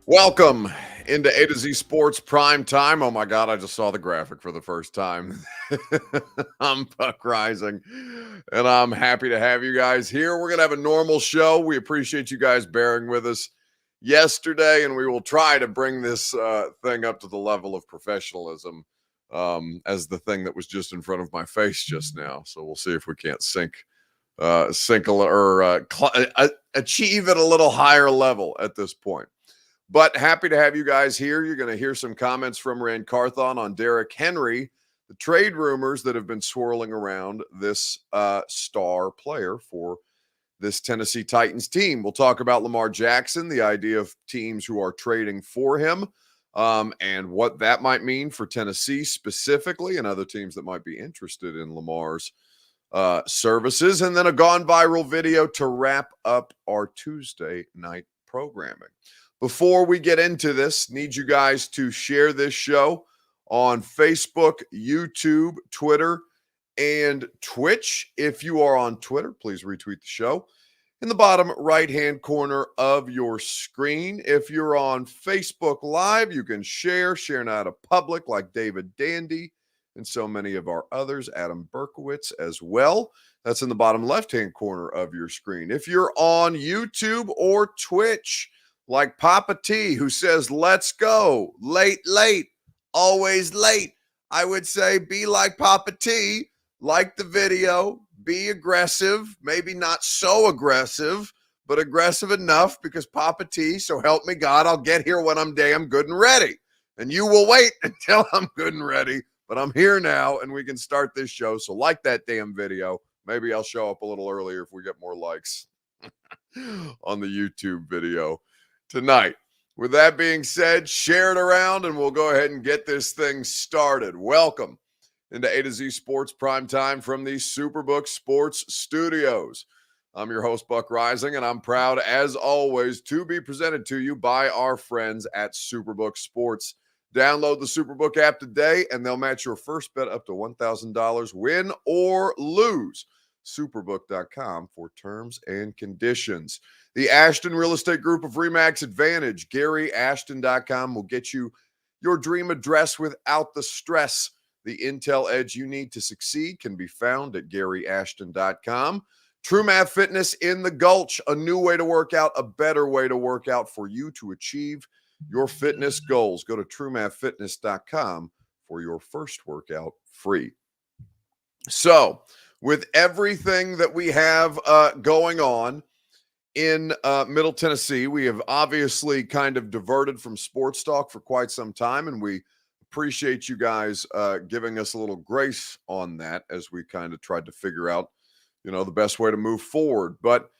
Welcome into A to Z Sports Prime Time. Oh my God, I just saw the graphic for the first time. I'm Buck Rising, and I'm happy to have you guys here. We're going to have a normal show. We appreciate you guys bearing with us yesterday, and we will try to bring this thing up to the level of professionalism as the thing that was just in front of my face just now. So we'll see if we can't achieve at a little higher level at this point. But happy to have you guys here. You're going to hear some comments from Ran Carthon on Derrick Henry, the trade rumors that have been swirling around this star player for this Tennessee Titans team. We'll talk about Lamar Jackson, the idea of teams who are trading for him, and what that might mean for Tennessee specifically and other teams that might be interested in Lamar's services. And then a gone viral video to wrap up our Tuesday night programming. Before we get into this, need you guys to share this show on Facebook, YouTube, Twitter, and Twitch. If you are on Twitter, please retweet the show in the bottom right-hand corner of your screen. If you're on Facebook Live, you can share now to public like David Dandy and so many of our others, Adam Berkowitz as well. That's in the bottom left-hand corner of your screen. If you're on YouTube or Twitch, like Papa T, who says, let's go, late, always late. I would say be like Papa T, like the video, be aggressive, maybe not so aggressive, but aggressive enough because Papa T, so help me God, I'll get here when I'm damn good and ready. And you will wait until I'm good and ready, but I'm here now and we can start this show. So like that damn video. Maybe I'll show up a little earlier if we get more likes on the YouTube video tonight. With that being said, share it around and we'll go ahead and get this thing started. Welcome into A to Z Sports Prime Time from the Superbook Sports Studios. I'm your host, Buck Rising, and I'm proud, as always, to be presented to you by our friends at Superbook Sports. Download the Superbook app today, and they'll match your first bet up to $1,000, win or lose. Superbook.com for terms and conditions. The Ashton Real Estate Group of RE/MAX Advantage, GaryAshton.com, will get you your dream address without the stress. The intel edge you need to succeed can be found at GaryAshton.com. True Math Fitness in the Gulch, a new way to work out, a better way to work out for you to achieve your fitness goals. Go to TrueMathFitness.com for your first workout free. So, with everything that we have going on in Middle Tennessee, we have obviously kind of diverted from sports talk for quite some time, and we appreciate you guys giving us a little grace on that as we kind of tried to figure out, the best way to move forward. But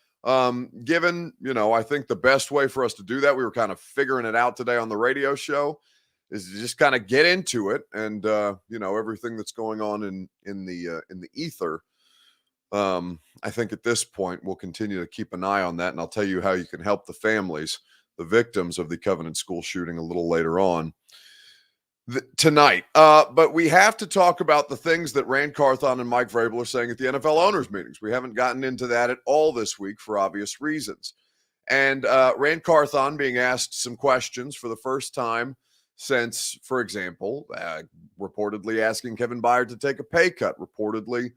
given, I think the best way for us to do that, we were kind of figuring it out today on the radio show, is to just kind of get into it and, everything that's going on in the ether. I think at this point, we'll continue to keep an eye on that, and I'll tell you how you can help the families, the victims of the Covenant School shooting a little later on tonight. But we have to talk about the things that Ran Carthon and Mike Vrabel are saying at the NFL owners meetings. We haven't gotten into that at all this week for obvious reasons. And Ran Carthon being asked some questions for the first time since, for example, reportedly asking Kevin Byard to take a pay cut, reportedly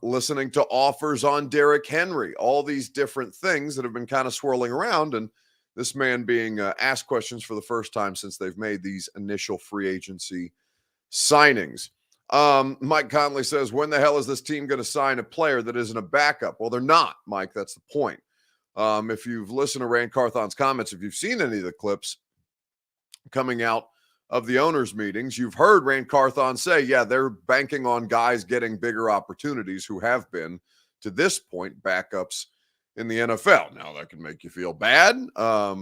listening to offers on Derrick Henry, all these different things that have been kind of swirling around, and this man being asked questions for the first time since they've made these initial free agency signings. Mike Conley says, when the hell is this team going to sign a player that isn't a backup? Well, they're not, Mike. That's the point. If you've listened to Ran Carthon's comments, if you've seen any of the clips coming out of the owners' meetings, you've heard Ran Carthon say, yeah, they're banking on guys getting bigger opportunities who have been, to this point, backups in the NFL. Now, that can make you feel bad. I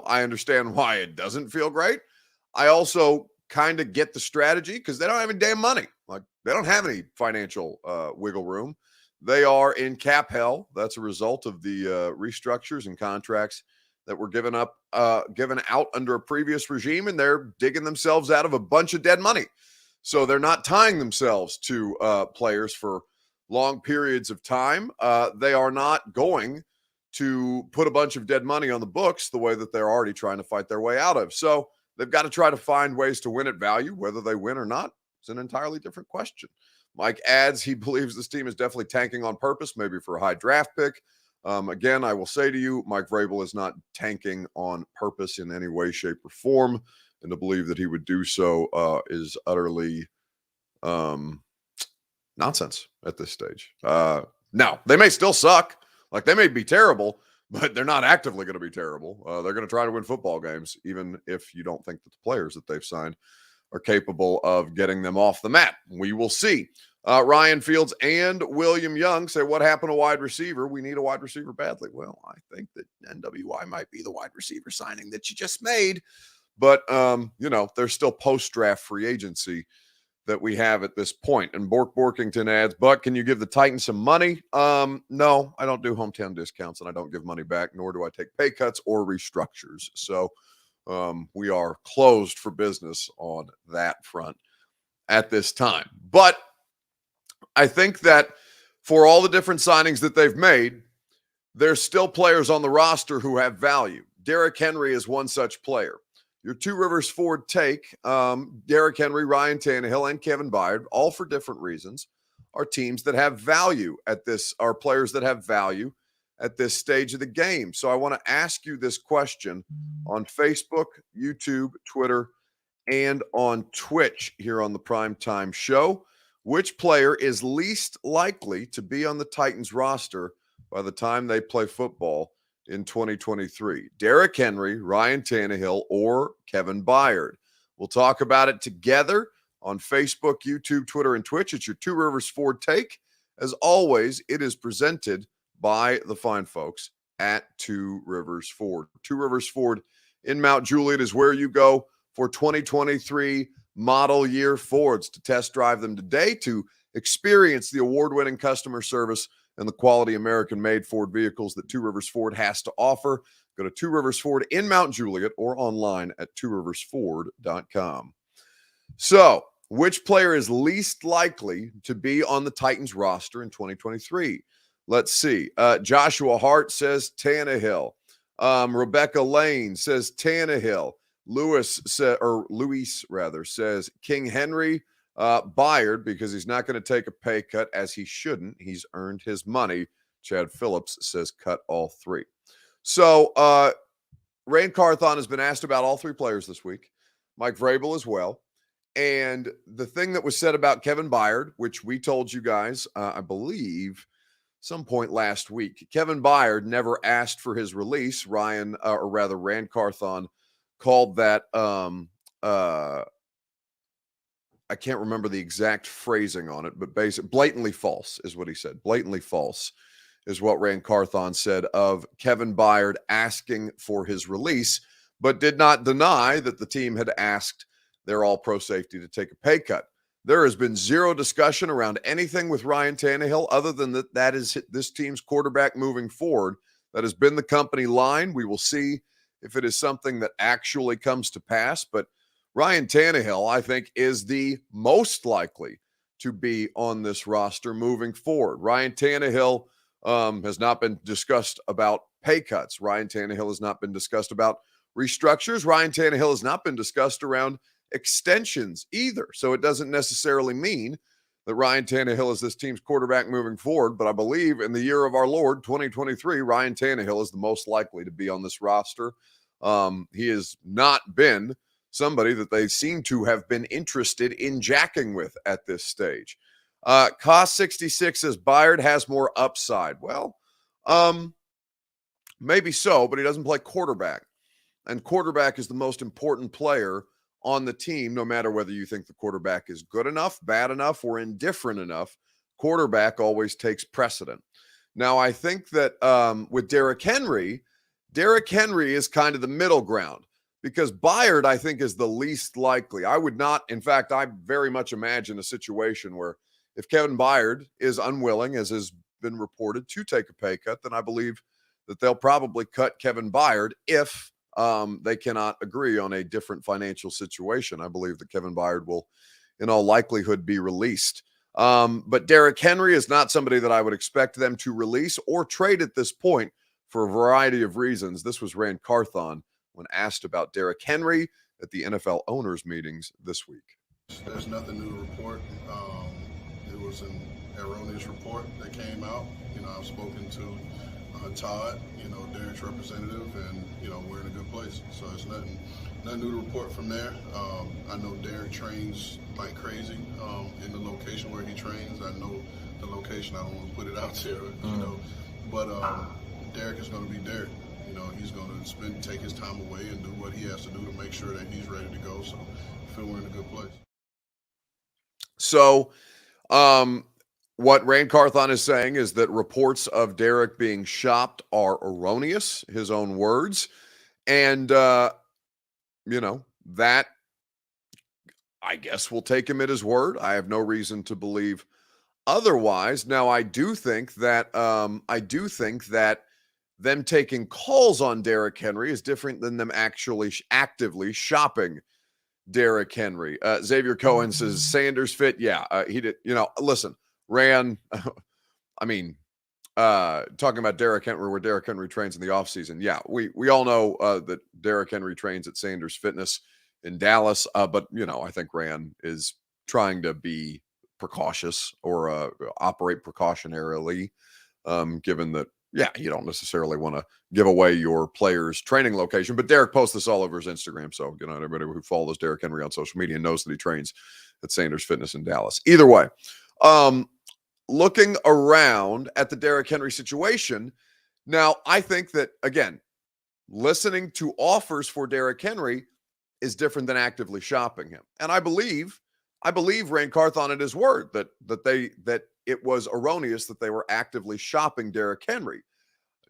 understand why it doesn't feel great. I also kind of get the strategy because they don't have any damn money. Like, they don't have any financial wiggle room. They are in cap hell. That's a result of the restructures and contracts that were given out under a previous regime, and they're digging themselves out of a bunch of dead money. So they're not tying themselves to players for long periods of time, they are not going to put a bunch of dead money on the books the way that they're already trying to fight their way out of. So they've got to try to find ways to win at value. Whether they win or not is an entirely different question. Mike adds he believes this team is definitely tanking on purpose, maybe for a high draft pick. Again, I will say to you, Mike Vrabel is not tanking on purpose in any way, shape, or form. And to believe that he would do so is utterly nonsense at this stage. Now, they may still suck. Like, they may be terrible, but they're not actively going to be terrible. They're going to try to win football games, even if you don't think that the players that they've signed are capable of getting them off the mat. We will see. Ryan Fields and William Young say, what happened to wide receiver? We need a wide receiver badly. Well, I think that NWI might be the wide receiver signing that you just made. But, there's still post-draft free agency that we have at this point. And Borkington adds, Buck, can you give the Titans some money? No, I don't do hometown discounts, and I don't give money back, nor do I take pay cuts or restructures. So we are closed for business on that front at this time. But I think that for all the different signings that they've made, there's still players on the roster who have value. Derrick Henry is one such player. Your Two Rivers Ford take, Derrick Henry, Ryan Tannehill, and Kevin Byard, all for different reasons, are teams that have value at this, are players that have value at this stage of the game. So I want to ask you this question on Facebook, YouTube, Twitter, and on Twitch here on the Primetime Show. Which player is least likely to be on the Titans roster by the time they play football in 2023? Derrick Henry, Ryan Tannehill, or Kevin Byard? We'll talk about it together on Facebook, YouTube, Twitter, and Twitch. It's your Two Rivers Ford take. As always, it is presented by the fine folks at Two Rivers Ford. Two Rivers Ford in Mount Juliet is where you go for 2023 model year Fords, to test drive them today, to experience the award-winning customer service and the quality American-made Ford vehicles that Two Rivers Ford has to offer. Go to Two Rivers Ford in Mount Juliet or online at tworiversford.com. So, which player is least likely to be on the Titans roster in 2023? Let's see. Joshua Hart says Tannehill. Rebecca Lane says Tannehill. Luis says King Henry. Byard, because he's not going to take a pay cut, as he shouldn't. He's earned his money. Chad Phillips says cut all three. So Ran Carthon has been asked about all three players this week. Mike Vrabel as well. And the thing that was said about Kevin Byard, which we told you guys, I believe, some point last week, Kevin Byard never asked for his release. Ran Carthon called that I can't remember the exact phrasing on it, but basically blatantly false is what he said. Blatantly false is what Ran Carthon said of Kevin Byard asking for his release, but did not deny that the team had asked their all-pro safety to take a pay cut. There has been zero discussion around anything with Ryan Tannehill other than that is this team's quarterback moving forward. That has been the company line. We will see if it is something that actually comes to pass, but Ryan Tannehill, I think, is the most likely to be on this roster moving forward. Ryan Tannehill has not been discussed about pay cuts. Ryan Tannehill has not been discussed about restructures. Ryan Tannehill has not been discussed around extensions either. So it doesn't necessarily mean that Ryan Tannehill is this team's quarterback moving forward, but I believe in the year of our Lord, 2023, Ryan Tannehill is the most likely to be on this roster. He has not been somebody that they seem to have been interested in jacking with at this stage. Cost 66 says Byard has more upside. Well, maybe so, but he doesn't play quarterback. And quarterback is the most important player on the team, no matter whether you think the quarterback is good enough, bad enough, or indifferent enough. Quarterback always takes precedent. Now, I think that with Derrick Henry is kind of the middle ground, because Byard, I think, is the least likely. I would not, in fact, I very much imagine a situation where if Kevin Byard is unwilling, as has been reported, to take a pay cut, then I believe that they'll probably cut Kevin Byard if they cannot agree on a different financial situation. I believe that Kevin Byard will, in all likelihood, be released But Derrick Henry is not somebody that I would expect them to release or trade at this point for a variety of reasons. This was Ran Carthon when asked about Derrick Henry at the NFL owners meetings this week. There's nothing new to report. It was an erroneous report that came out. I've spoken to Todd, Derrick's representative, and we're in a good place. So it's nothing new to report from there. I know Derrick trains like crazy in the location where he trains. I know the location. I don't want to put it out there, but Derrick is going to be Derrick. He's going to take his time away and do what he has to do to make sure that he's ready to go. So I feel we're in a good place. So, what Ran Carthon is saying is that reports of Derrick being shopped are erroneous, his own words. And, that I guess we'll take him at his word. I have no reason to believe otherwise. Now, I do think that them taking calls on Derrick Henry is different than them actually actively shopping Derrick Henry. Xavier Cohen says Sanders fit. Yeah, he did. Listen, Ran, talking about Derrick Henry, where Derrick Henry trains in the offseason. Yeah, we all know that Derrick Henry trains at Sanders Fitness in Dallas. But, I think Ran is trying to be precautious or operate precautionarily, given that, you don't necessarily want to give away your player's training location. But Derrick posts this all over his Instagram. So, everybody who follows Derrick Henry on social media knows that he trains at Sanders Fitness in Dallas. Either way, looking around at the Derrick Henry situation, now I think that, again, listening to offers for Derrick Henry is different than actively shopping him. And I believe Ran Carthon at his word that it was erroneous that they were actively shopping Derrick Henry,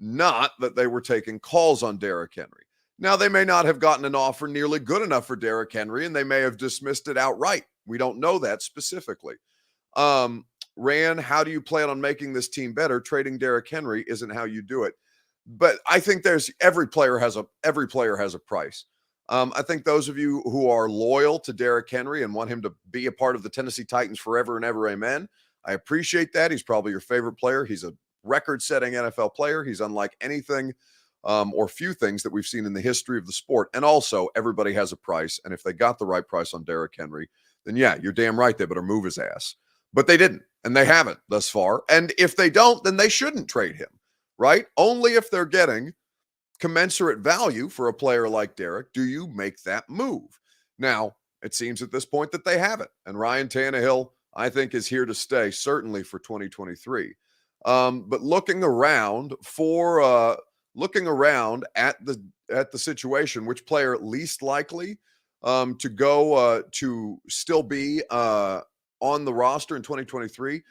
not that they were taking calls on Derrick Henry. Now, they may not have gotten an offer nearly good enough for Derrick Henry, and they may have dismissed it outright. We don't know that specifically. Ran, how do you plan on making this team better? Trading Derrick Henry isn't how you do it. But I think every player has a price. I think those of you who are loyal to Derrick Henry and want him to be a part of the Tennessee Titans forever and ever, amen. I appreciate that. He's probably your favorite player. He's a record-setting NFL player. He's unlike anything or few things that we've seen in the history of the sport. And also, everybody has a price. And if they got the right price on Derrick Henry, then yeah, you're damn right they better move his ass. But they didn't, and they haven't thus far. And if they don't, then they shouldn't trade him, right? Only if they're getting commensurate value for a player like Derrick do you make that move. Now, it seems at this point that they haven't. And Ryan Tannehill, I think, is here to stay, certainly for 2023. But looking around at the situation, which player least likely to go to still be on the roster in 2023,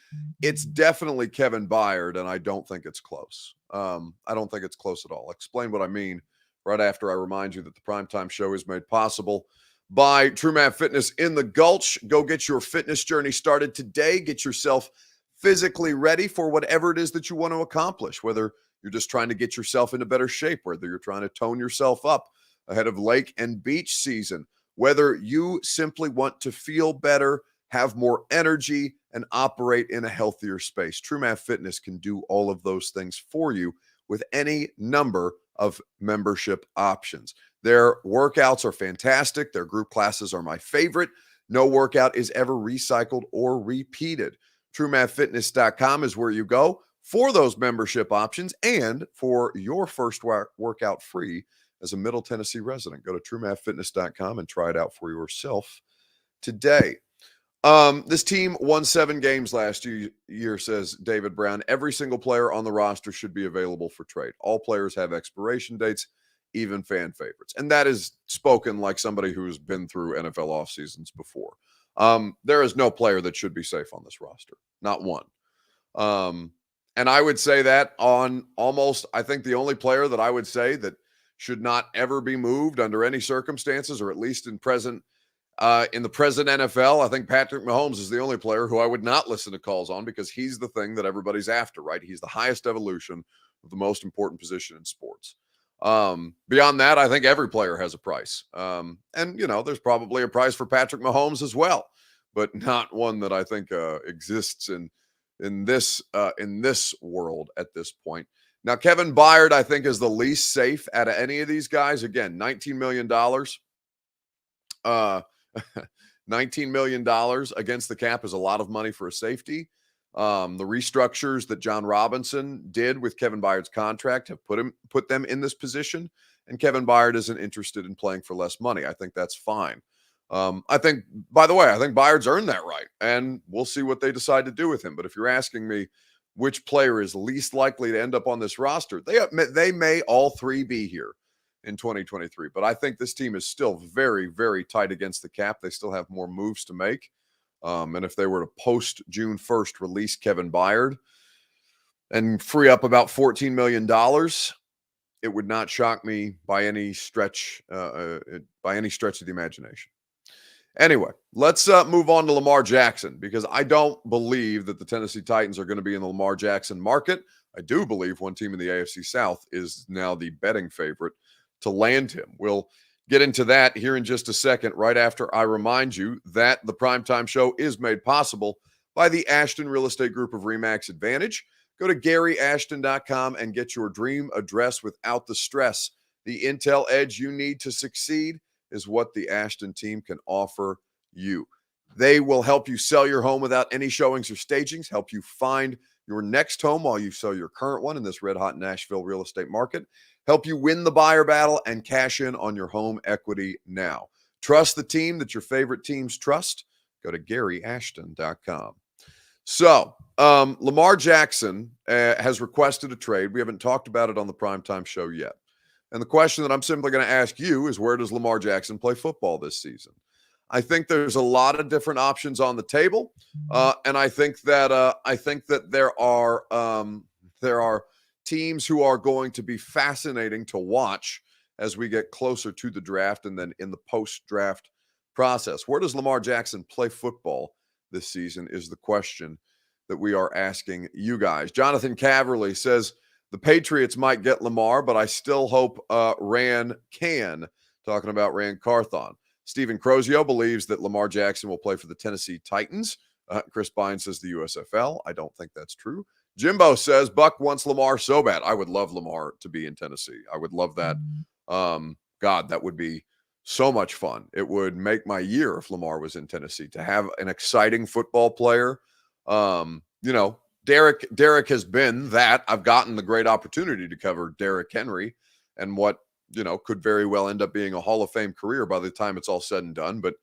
it's definitely Kevin Byard, and I don't think it's close. I don't think it's close at all. I'll explain what I mean right after I remind you that the Primetime Show is made possible by TrueMath Fitness in the Gulch. Go get your fitness journey started today. Get yourself physically ready for whatever it is that you want to accomplish, whether you're just trying to get yourself into better shape, whether you're trying to tone yourself up ahead of lake and beach season, whether you simply want to feel better, have more energy, and operate in a healthier space. TrueMath Fitness can do all of those things for you with any number of membership options. Their workouts are fantastic. Their group classes are my favorite. No workout is ever recycled or repeated. TrueMathFitness.com is where you go for those membership options and for your first workout free as a Middle Tennessee resident. Go to TrueMathFitness.com and try it out for yourself today. This team won 7 games last year, says David Brown. Every single player on the roster should be available for trade. All players have expiration dates, even fan favorites. And that is spoken like somebody who's been through NFL off seasons before. There is no player that should be safe on this roster. Not one. And I would say that on almost, I think the only player that I would say that should not ever be moved under any circumstances, or at least in the present NFL, I think Patrick Mahomes is the only player who I would not listen to calls on, because he's the thing that everybody's after, right? He's the highest evolution of the most important position in sports. Beyond that, I think every player has a price. And, there's probably a price for Patrick Mahomes as well. but not one that I think exists in this world at this point. Now, Kevin Byard, I think, is the least safe out of any of these guys. Again, $19 million. $19 million against the cap is a lot of money for a safety. The restructures that John Robinson did with Kevin Byard's contract have put them in this position, and Kevin Byard isn't interested in playing for less money. I think that's fine. I think, by the way, I think Byard's earned that right, and we'll see what they decide to do with him. But if you're asking me which player is least likely to end up on this roster, they may all three be here in 2023. But I think this team is still very, very tight against the cap. They still have more moves to make. And if they were to post June 1st release Kevin Byard and free up about $14 million, it would not shock me by any stretch of the imagination. Anyway, let's move on to Lamar Jackson, because I don't believe that the Tennessee Titans are going to be in the Lamar Jackson market. I do believe one team in the AFC South is now the betting favorite to land him. We'll get into that here in just a second, right after I remind you that the Primetime Show is made possible by the Ashton Real Estate Group of RE/MAX Advantage. Go to GaryAshton.com and get your dream address without the stress. The intel edge you need to succeed is what the Ashton team can offer you. They will help you sell your home without any showings or stagings, help you find your next home while you sell your current one in this red-hot Nashville real estate market, help you win the buyer battle and cash in on your home equity now. Trust the team that your favorite teams trust. Go to GaryAshton.com. So, Lamar Jackson has requested a trade. We haven't talked about it on the Primetime Show yet. And the question that I'm simply going to ask you is, where does Lamar Jackson play football this season? I think there's a lot of different options on the table, and I think that there are teams who are going to be fascinating to watch as we get closer to the draft and then in the post-draft process. Where does Lamar Jackson play football this season is the question that we are asking you guys. Jonathan Caverly says the Patriots might get Lamar, but I still hope Ran can. Talking about Ran Carthon. Stephen Crozio believes that Lamar Jackson will play for the Tennessee Titans. Chris Bynes says the USFL. I don't think that's true. Jimbo says Buck wants Lamar so bad. I would love Lamar to be in Tennessee. I would love that. God, that would be so much fun. It would make my year if Lamar was in Tennessee, to have an exciting football player. Derrick has been that. I've gotten the great opportunity to cover Derrick Henry and what, could very well end up being a Hall of Fame career by the time it's all said and done. But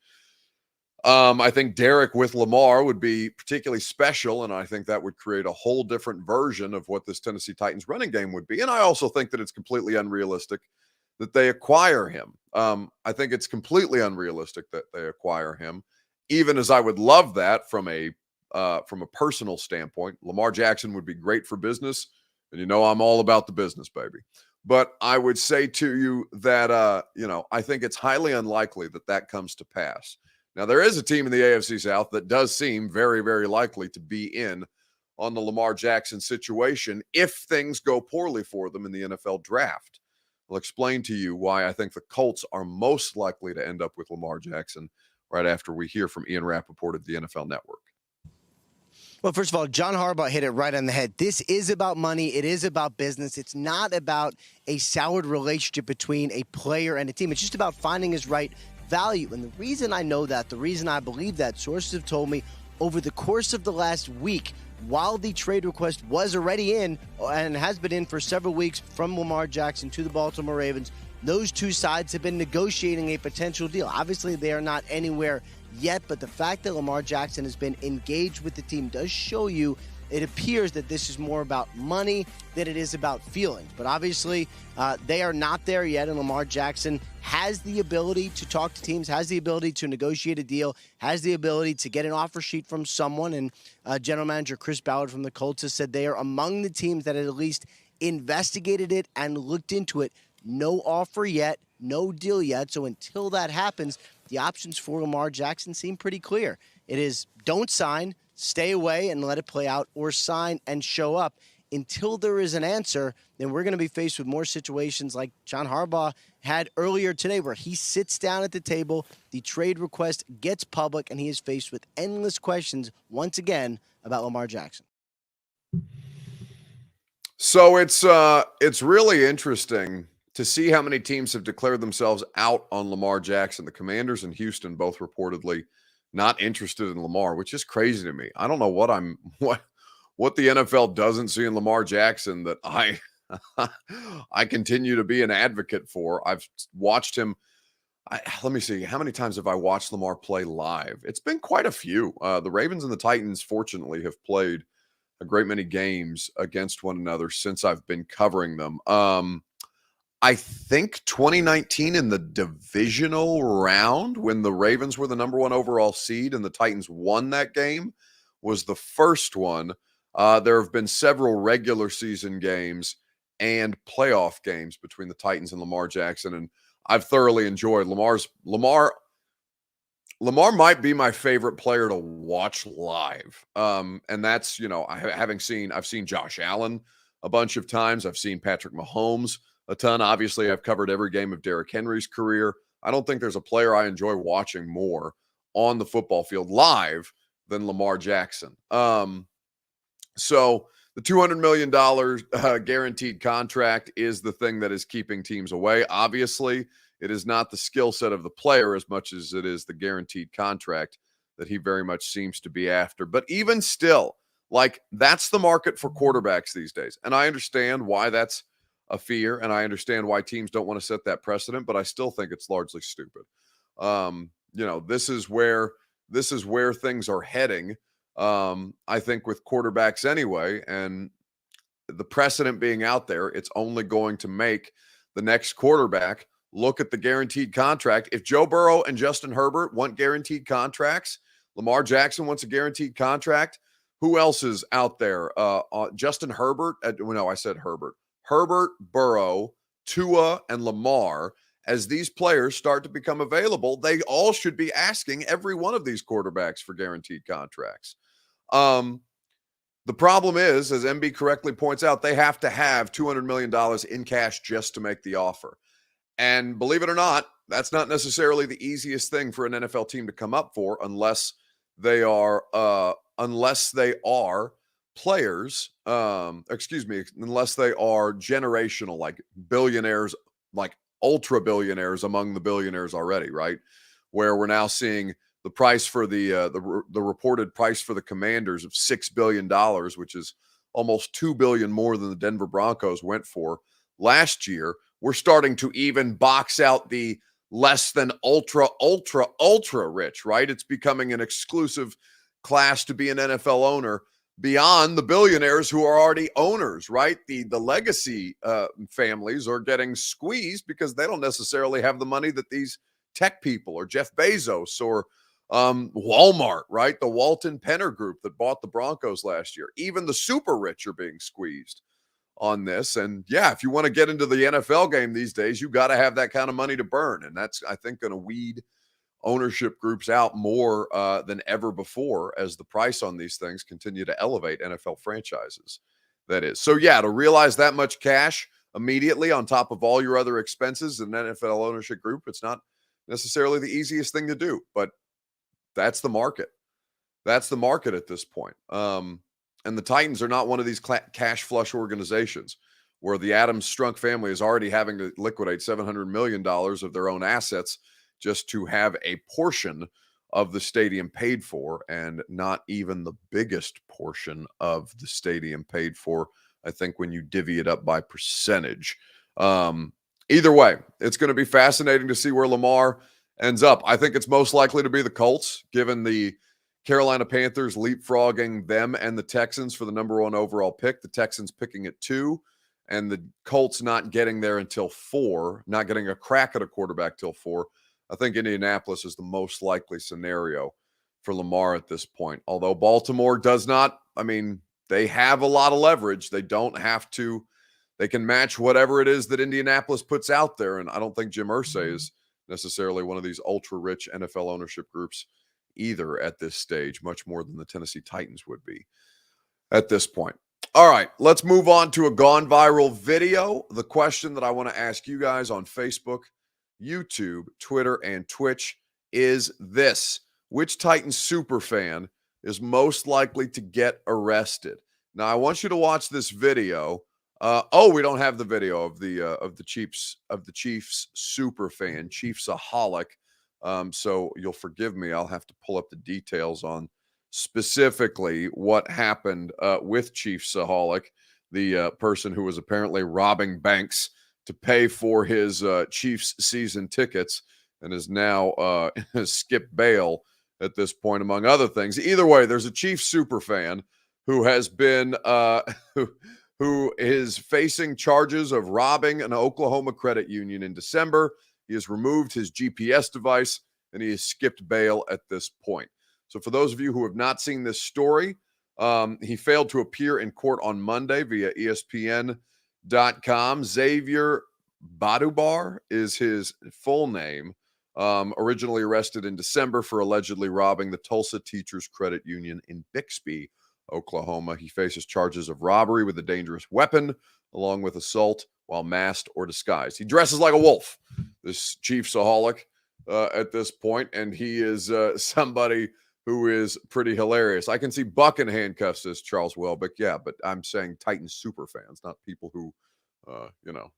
I think Derrick with Lamar would be particularly special, and I think that would create a whole different version of what this Tennessee Titans running game would be. And I also think that it's completely unrealistic that they acquire him. I think it's completely unrealistic that they acquire him, even as I would love that from a personal standpoint. Lamar Jackson would be great for business, and I'm all about the business, baby. But I would say to you that, I think it's highly unlikely that comes to pass. Now, there is a team in the AFC South that does seem very, very likely to be in on the Lamar Jackson situation if things go poorly for them in the NFL draft. I'll explain to you why I think the Colts are most likely to end up with Lamar Jackson right after we hear from Ian Rappaport at the NFL Network. Well, first of all, John Harbaugh hit it right on the head. This is about money. It is about business. It's not about a soured relationship between a player and a team. It's just about finding his right value. And the reason I know that, the reason I believe that, sources have told me over the course of the last week, while the trade request was already in and has been in for several weeks from Lamar Jackson to the Baltimore Ravens, those two sides have been negotiating a potential deal. Obviously, they are not anywhere yet, but the fact that Lamar Jackson has been engaged with the team does show you it appears that this is more about money than it is about feelings. But obviously, they are not there yet, and Lamar Jackson has the ability to talk to teams, has the ability to negotiate a deal, has the ability to get an offer sheet from someone. And General Manager Chris Ballard from the Colts has said they are among the teams that at least investigated it and looked into it. No offer yet, no deal yet. So until that happens, the options for Lamar Jackson seem pretty clear. It is don't sign, stay away and let it play out, or sign and show up. until there is an answer, then we're going to be faced with more situations like John Harbaugh had earlier today, where he sits down at the table, the trade request gets public, and he is faced with endless questions once again about Lamar Jackson. So it's really interesting to see how many teams have declared themselves out on Lamar Jackson. The Commanders and Houston both reportedly not interested in Lamar, which is crazy to me. I don't know what what the NFL doesn't see in Lamar Jackson that I continue to be an advocate for. I've watched him. Let me see. How many times have I watched Lamar play live? It's been quite a few. The Ravens and the Titans, fortunately, have played a great many games against one another since I've been covering them. I think 2019 in the divisional round, when the Ravens were the number 1 overall seed and the Titans won that game, was the first one. There have been several regular season games and playoff games between the Titans and Lamar Jackson, and I've thoroughly enjoyed Lamar might be my favorite player to watch live. And that's, I've seen Josh Allen a bunch of times. I've seen Patrick Mahomes a ton. Obviously, I've covered every game of Derrick Henry's career. I don't think there's a player I enjoy watching more on the football field live than Lamar Jackson. So the $200 million guaranteed contract is the thing that is keeping teams away. Obviously, it is not the skill set of the player as much as it is the guaranteed contract that he very much seems to be after. But even still, that's the market for quarterbacks these days. And I understand why that's a fear, and I understand why teams don't want to set that precedent, but I still think it's largely stupid. This is where things are heading. I think with quarterbacks anyway, and the precedent being out there, it's only going to make the next quarterback look at the guaranteed contract. If Joe Burrow and Justin Herbert want guaranteed contracts, Lamar Jackson wants a guaranteed contract. Who else is out there? Justin Herbert. I said Herbert. Herbert, Burrow, Tua, and Lamar. As these players start to become available, they all should be asking every one of these quarterbacks for guaranteed contracts. The problem is, as MB correctly points out, they have to have $200 million in cash just to make the offer. And believe it or not, that's not necessarily the easiest thing for an NFL team to come up for unless they are players, unless they are generational, like billionaires, like ultra billionaires among the billionaires already, right? Where we're now seeing the price for the reported price for the Commanders of $6 billion, which is almost $2 billion more than the Denver Broncos went for last year. We're starting to even box out the less than ultra rich, right? It's becoming an exclusive class to be an NFL owner beyond the billionaires who are already owners, right? The legacy families are getting squeezed because they don't necessarily have the money that these tech people or Jeff Bezos or Walmart, right? The Walton Penner Group that bought the Broncos last year. Even the super rich are being squeezed on this. And yeah, if you want to get into the NFL game these days, you got to have that kind of money to burn. And that's, I think, going to weed ownership groups out more than ever before as the price on these things continue to elevate NFL franchises. That is. So yeah, to realize that much cash immediately on top of all your other expenses in an NFL ownership group, it's not necessarily the easiest thing to do, but that's the market. That's the market at this point. And the Titans are not one of these cash flush organizations where the Adams Strunk family is already having to liquidate $700 million of their own assets just to have a portion of the stadium paid for, and not even the biggest portion of the stadium paid for, I think, when you divvy it up by percentage. Either way, it's going to be fascinating to see where Lamar ends up. I think it's most likely to be the Colts, given the Carolina Panthers leapfrogging them and the Texans for the number 1 overall pick, the Texans picking at 2, and the Colts not getting there until 4, not getting a crack at a quarterback till 4. I think Indianapolis is the most likely scenario for Lamar at this point. Although Baltimore does not, they have a lot of leverage. They don't have to, they can match whatever it is that Indianapolis puts out there. And I don't think Jim Irsay is necessarily one of these ultra rich NFL ownership groups either at this stage, much more than the Tennessee Titans would be at this point. All right, let's move on to a gone viral video. The question that I want to ask you guys on Facebook, YouTube, Twitter, and Twitch is this: which Titans superfan is most likely to get arrested? Now, I want you to watch this video. We don't have the video of the Chiefs super fan, Chiefsaholic. So you'll forgive me. I'll have to pull up the details on specifically what happened with Chiefsaholic, the person who was apparently robbing banks to pay for his Chiefs season tickets and is now skipped bail at this point, among other things. Either way, there's a Chiefs super fan who has been who is facing charges of robbing an Oklahoma credit union in December. He has removed his GPS device and he has skipped bail at this point. So for those of you who have not seen this story, he failed to appear in court on Monday via ESPN.com. Xavier Badubar is his full name. Originally arrested in December for allegedly robbing the Tulsa Teachers Credit Union in Bixby, Oklahoma. He faces charges of robbery with a dangerous weapon, along with assault while masked or disguised. He dresses like a wolf, this Chiefsaholic, at this point, and he is somebody who is pretty hilarious. I can see Buck in handcuffs, says Charles Welbeck. Yeah, but I'm saying Titans super fans, not people who,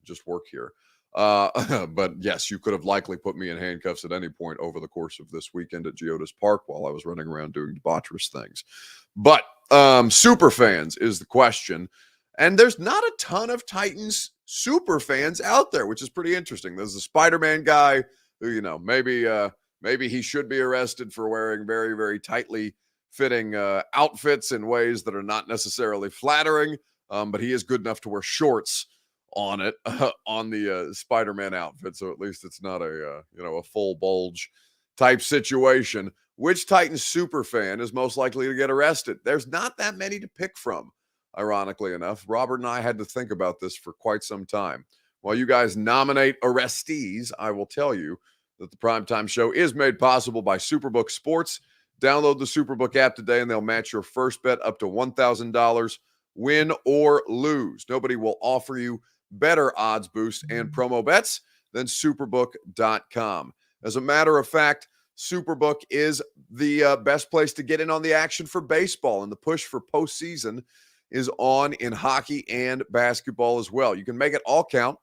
just work here. But yes, you could have likely put me in handcuffs at any point over the course of this weekend at Geodis Park while I was running around doing debaucherous things. But super fans is the question. And there's not a ton of Titans super fans out there, which is pretty interesting. There's a Spider-Man guy who, maybe he should be arrested for wearing very, very tightly fitting outfits in ways that are not necessarily flattering. But he is good enough to wear shorts on it, on the Spider-Man outfit. So at least it's not a full bulge type situation. Which Titans super fan is most likely to get arrested? There's not that many to pick from, ironically enough. Robert and I had to think about this for quite some time. While you guys nominate arrestees, I will tell you that the Primetime Show is made possible by Superbook Sports. Download the Superbook app today and they'll match your first bet up to $1,000, win or lose. Nobody will offer you better odds boost and promo bets than Superbook.com. As a matter of fact, Superbook is the best place to get in on the action for baseball, and the push for postseason is on in hockey and basketball as well. You can make it all count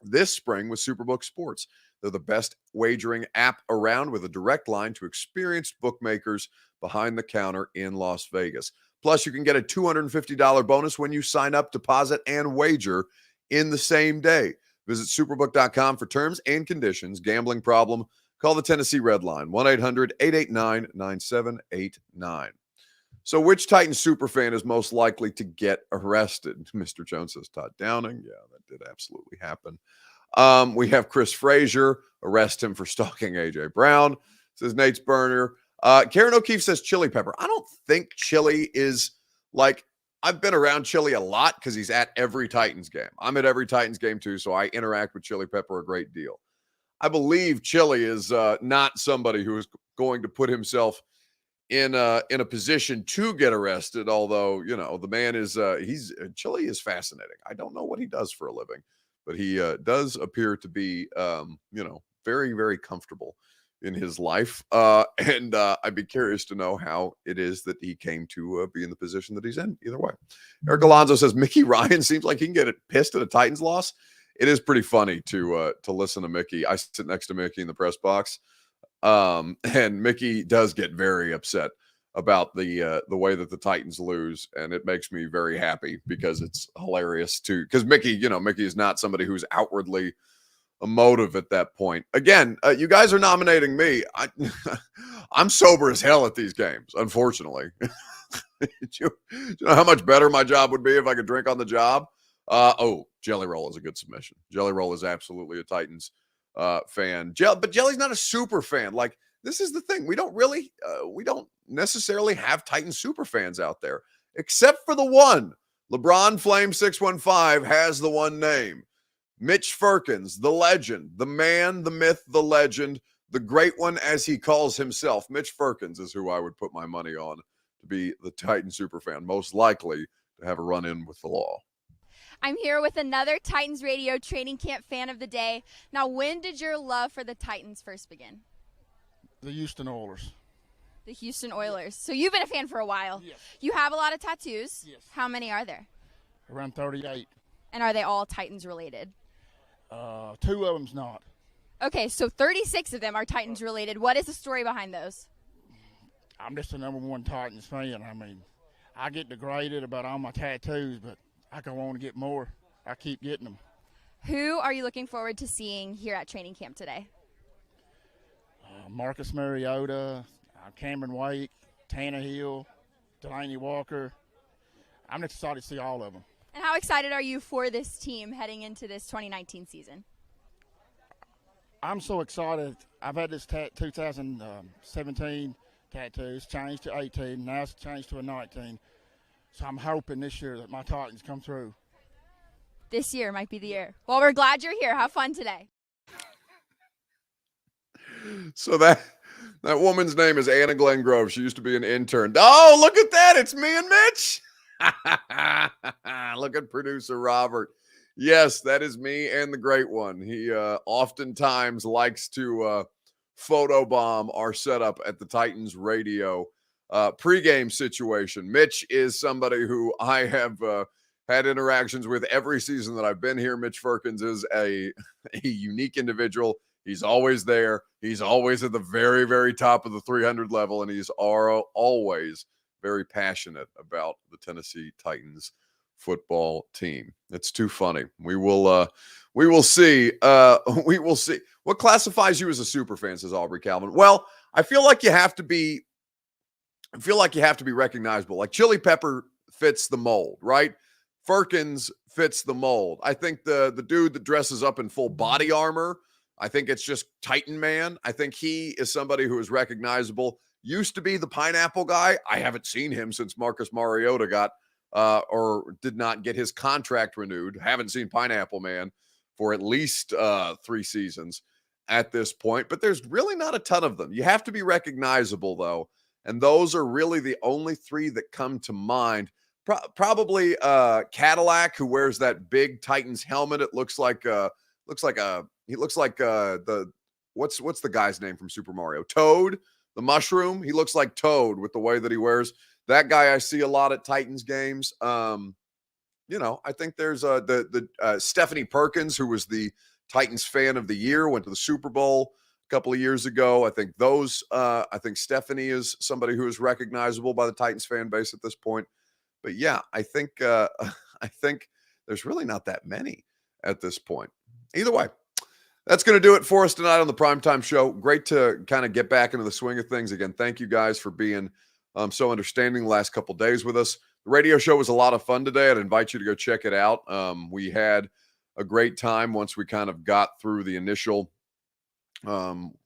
this spring with Superbook Sports. They're the best wagering app around with a direct line to experienced bookmakers behind the counter in Las Vegas. Plus, you can get a $250 bonus when you sign up, deposit, and wager in the same day. Visit Superbook.com for terms and conditions. Gambling problem? Call the Tennessee Red Line, 1-800-889-9789. So which Titans superfan is most likely to get arrested? Mr. Jones says Todd Downing. Yeah, that did absolutely happen. We have Chris Frazier. Arrest him for stalking A.J. Brown, says Nate's Burner. Karen O'Keefe says Chili Pepper. I don't think Chili is like, I've been around Chili a lot because he's at every Titans game. I'm at every Titans game too, so I interact with Chili Pepper a great deal. I believe Chili is not somebody who is going to put himself in a position to get arrested, although, the man is, Chili is fascinating. I don't know what he does for a living, but he does appear to be, very, very comfortable in his life. And I'd be curious to know how it is that he came to be in the position that he's in. Either way. Eric Alonso says Mickey Ryan seems like he can get pissed at a Titans loss. It is pretty funny to listen to Mickey. I sit next to Mickey in the press box. And Mickey does get very upset about the way that the Titans lose. And it makes me very happy because it's hilarious too. Because Mickey is not somebody who's outwardly emotive at that point. Again, you guys are nominating me. I'm sober as hell at these games, unfortunately. Do you know how much better my job would be if I could drink on the job? Jelly Roll is a good submission. Jelly Roll is absolutely a Titans fan. But Jelly's not a super fan. Like, this is the thing. We don't necessarily have Titans super fans out there, except for the one. LeBron Flame 615 has the one name. Mitch Firkins, the legend, the man, the myth, the legend, the great one, as he calls himself. Mitch Firkins is who I would put my money on to be the Titan superfan, most likely have a run-in with the law. I'm here with another Titans Radio training camp fan of the day. Now, when did your love for the Titans first begin? The Houston Oilers. The Houston Oilers. So you've been a fan for a while. Yes. You have a lot of tattoos. Yes. How many are there? Around 38. And are they all Titans related? 2 of them's not. Okay, so 36 of them are Titans related. What is the story behind those? I'm just the #1 Titans fan. I mean, I get degraded about all my tattoos, but I go on to get more. I keep getting them. Who are you looking forward to seeing here at training camp today? Marcus Mariota, Cameron Wake, Tannehill, Delaney Walker. I'm excited to see all of them. And how excited are you for this team heading into this 2019 season? I'm so excited. I've had this 2017 tattoos, changed to 18, now it's changed to a 19. So I'm hoping this year that my Titans come through. This year might be the year. Well, we're glad you're here. Have fun today. So that woman's name is Anna Glenn Grove. She used to be an intern. Oh, look at that. It's me and Mitch. Look at producer Robert. Yes, that is me and the great one. He oftentimes likes to photobomb our setup at the Titans Radio pregame situation. Mitch is somebody who I have had interactions with every season that I've been here. Mitch Firkins is a unique individual. He's always there. He's always at the very, very top of the 300 level, and he's always very passionate about the Tennessee Titans football team. It's too funny. We will see. We will see. What classifies you as a super fan, says Aubrey Calvin? Well, I feel like you have to be recognizable. Like Chili Pepper fits the mold, right? Firkins fits the mold. I think the dude that dresses up in full body armor, I think it's just Titan Man. I think he is somebody who is recognizable. Used to be the pineapple guy. I haven't seen him since Marcus Mariota got or did not get his contract renewed. Haven't seen Pineapple Man for at least 3 seasons at this point, but there's really not a ton of them. You have to be recognizable, though, and those are really the only 3 that come to mind. Probably Cadillac, who wears that big Titans helmet. It looks like the what's the guy's name from Super Mario? Toad, the mushroom. He looks like Toad with the way that he wears. That guy I see a lot at Titans games. I think there's the Stephanie Perkins, who was the Titans fan of the year, went to the Super Bowl a couple of years ago. I think Stephanie is somebody who is recognizable by the Titans fan base at this point. But yeah, I think there's really not that many at this point. Either way, that's going to do it for us tonight on the Primetime Show. Great to kind of get back into the swing of things again. Thank you guys for being so understanding the last couple days with us. The radio show was a lot of fun today. I'd invite you to go check it out. We had a great time once we kind of got through the initial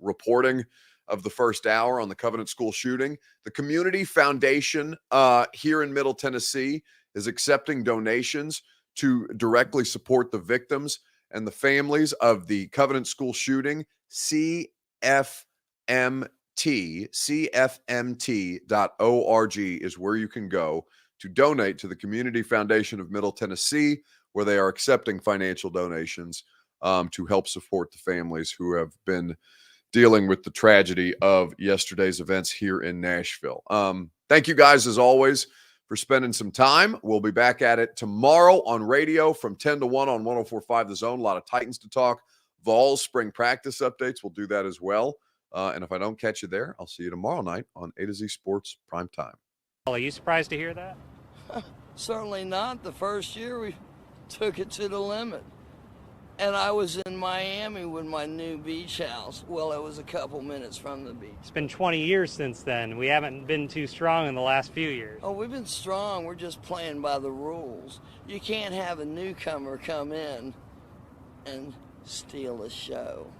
reporting of the first hour on the Covenant School shooting. The Community Foundation here in Middle Tennessee is accepting donations to directly support the victims and the families of the Covenant School shooting. CFMT.org is where you can go to donate to the Community Foundation of Middle Tennessee, where they are accepting financial donations to help support the families who have been dealing with the tragedy of yesterday's events here in Nashville. Thank you guys, as always, for spending some time. We'll be back at it tomorrow on radio from 10 to 1 on 104.5 The Zone. A lot of Titans to talk. Vols spring practice updates. We'll do that as well. And if I don't catch you there, I'll see you tomorrow night on A to Z Sports Prime Time. Are you surprised to hear that? Certainly not. The first year we took it to the limit. And I was in Miami with my new beach house. Well, it was a couple minutes from the beach. It's been 20 years since then. We haven't been too strong in the last few years. Oh, we've been strong. We're just playing by the rules. You can't have a newcomer come in and steal a show.